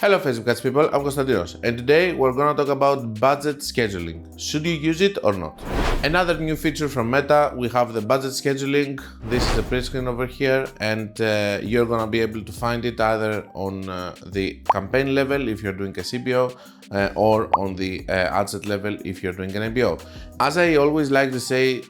Hello Facebook Ads people, I'm Konstantinos and today we're gonna talk about budget scheduling. Should you use it or not? Another new feature from Meta, we have the budget scheduling. This is a print screen over here and you're gonna be able to find it either on the campaign level if you're doing a CPO or on the ad set level if you're doing an MBO. As I always like to say,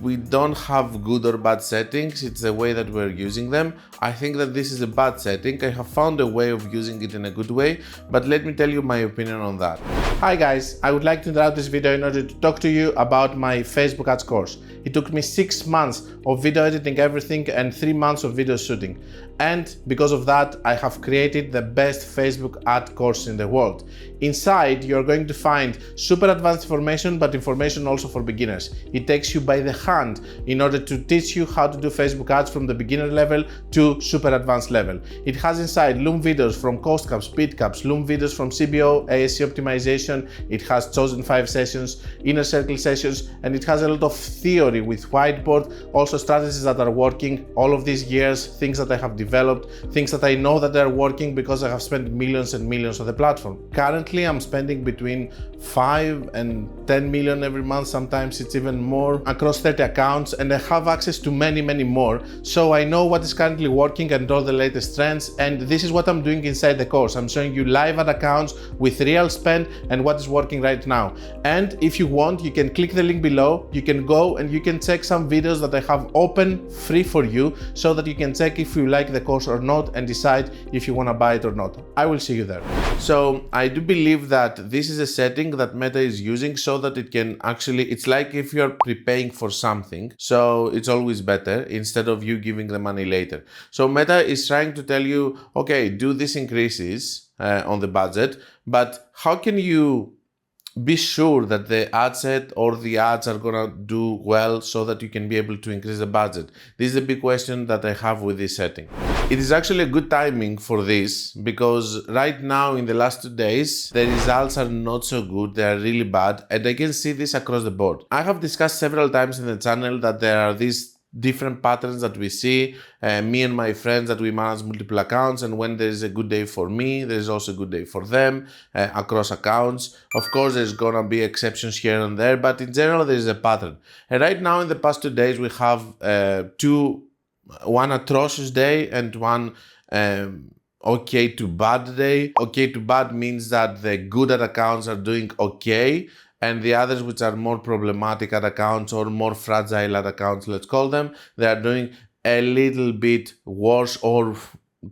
we don't have good or bad settings, it's the way that we're using them. I think that this is a bad setting. I have found a way of using it in a good way, but let me tell you my opinion on that. Hi guys, I would like to interrupt this video in order to talk to you about my Facebook ads course. It took me 6 months of video editing everything and 3 months of video shooting. And because of that, I have created the best Facebook ad course in the world. Inside, you're going to find super advanced information, but information also for beginners. It takes you by the hand in order to teach you how to do Facebook ads from the beginner level to super advanced level. It has inside Loom videos from cost caps, speed caps, Loom videos from CBO, ASC optimization. It has chosen 5 sessions, inner circle sessions, and it has a lot of theory with whiteboard, also strategies that are working all of these years, things that I have developed, things that I know that are working because I have spent millions and millions on the platform. Currently, I'm spending between 5 and 10 million every month, sometimes it's even more, across 30 accounts, and I have access to many more. So I know what is currently working and all the latest trends, and this is what I'm doing inside the course. I'm showing you live ad accounts with real spend and what is working right now. And if you want, you can click the link below, you can go and you can check some videos that I have open free for you so that you can check if you like the course or not and decide if you want to buy it or not. I will see you there. So I do believe that this is a setting that Meta is using so that it can actually, it's like if you're prepaying for something, so it's always better instead of you giving the money later. So Meta is trying to tell you, okay, do these increases on the budget, but how can you be sure that the ad set or the ads are gonna do well so that you can be able to increase the budget? This is a big question that I have with this setting. It is actually a good timing for this because right now in the last 2 days, the results are not so good, they are really bad, and I can see this across the board. I have discussed several times in the channel that there are these different patterns that we see, me and my friends that we manage multiple accounts, and when there is a good day for me, there is also a good day for them across accounts. Of course, there's gonna be exceptions here and there, but in general, there is a pattern. And right now, in the past 2 days, we have one atrocious day and one okay to bad day. Okay to bad means that the good ad accounts are doing okay, and the others which are more problematic ad accounts or more fragile ad accounts, let's call them, they are doing a little bit worse or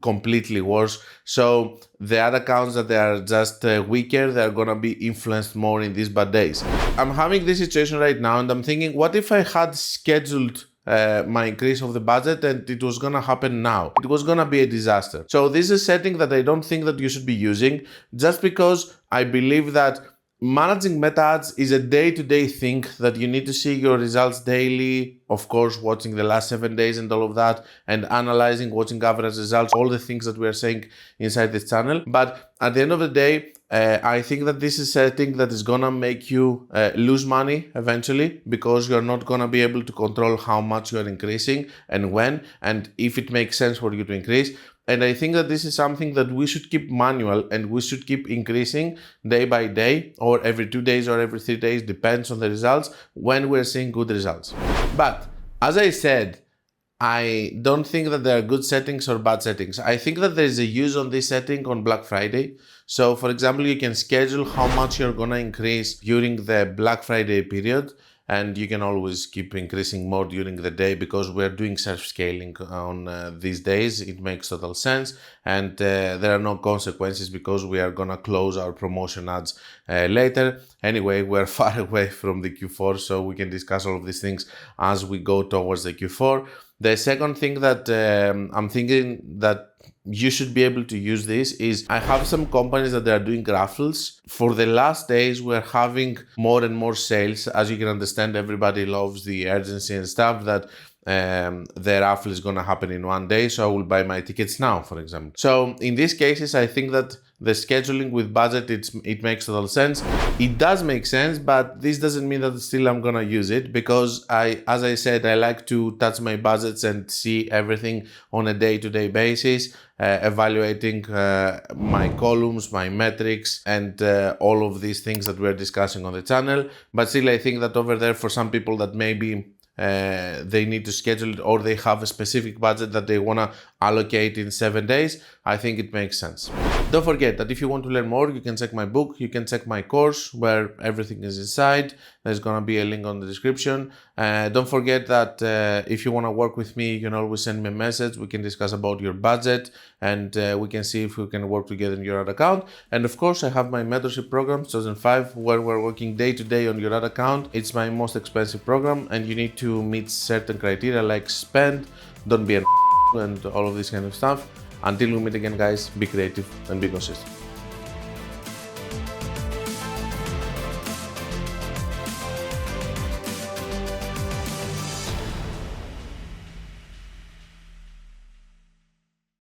completely worse. So the ad accounts that they are just weaker, they're gonna be influenced more in these bad days. I'm having this situation right now and I'm thinking, what if I had scheduled my increase of the budget and it was gonna happen now? It was gonna be a disaster. So this is a setting that I don't think that you should be using, just because I believe that managing meta ads is a day-to-day thing that you need to see your results daily, of course watching the last 7 days and all of that, and analyzing, watching average results, all the things that we are saying inside this channel. But at the end of the day, I think that this is a setting that is gonna make you lose money eventually, because you're not gonna be able to control how much you're increasing and when, and if it makes sense for you to increase. And I think that this is something that we should keep manual and we should keep increasing day by day, or every 2 days or every 3 days, depends on the results, when we're seeing good results. But as I said, I don't think that there are good settings or bad settings. I think that there is a use on this setting on Black Friday. So for example, you can schedule how much you're gonna increase during the Black Friday period, and you can always keep increasing more during the day because we're doing self-scaling on these days. It makes total sense, and there are no consequences because we are gonna close our promotion ads later. Anyway, we're far away from the Q4, so we can discuss all of these things as we go towards the Q4. The second thing that I'm thinking that you should be able to use this is, I have some companies that they are doing raffles. For the last days, we're having more and more sales. As you can understand, everybody loves the urgency and stuff that the raffle is going to happen in 1 day, so I will buy my tickets now, for example. So in these cases, I think that the scheduling with budget, it makes total sense. It does make sense, but this doesn't mean that still I'm gonna use it, because as I said, I like to touch my budgets and see everything on a day-to-day basis, evaluating my columns, my metrics, and all of these things that we're discussing on the channel. But still, I think that over there, for some people that maybe they need to schedule it, or they have a specific budget that they want to allocate in 7 days, I think it makes sense. Don't forget that if you want to learn more, you can check my book, you can check my course where everything is inside. There's gonna be a link on the description. Don't forget that if you want to work with me, you can always send me a message. We can discuss about your budget, and we can see if we can work together in your ad account. And of course, I have my mentorship program 2005, where we're working day to day on your ad account. It's my most expensive program, and you need to meet certain criteria like spend, don't be an and all of this kind of stuff. Until we meet again, guys, be creative and be consistent.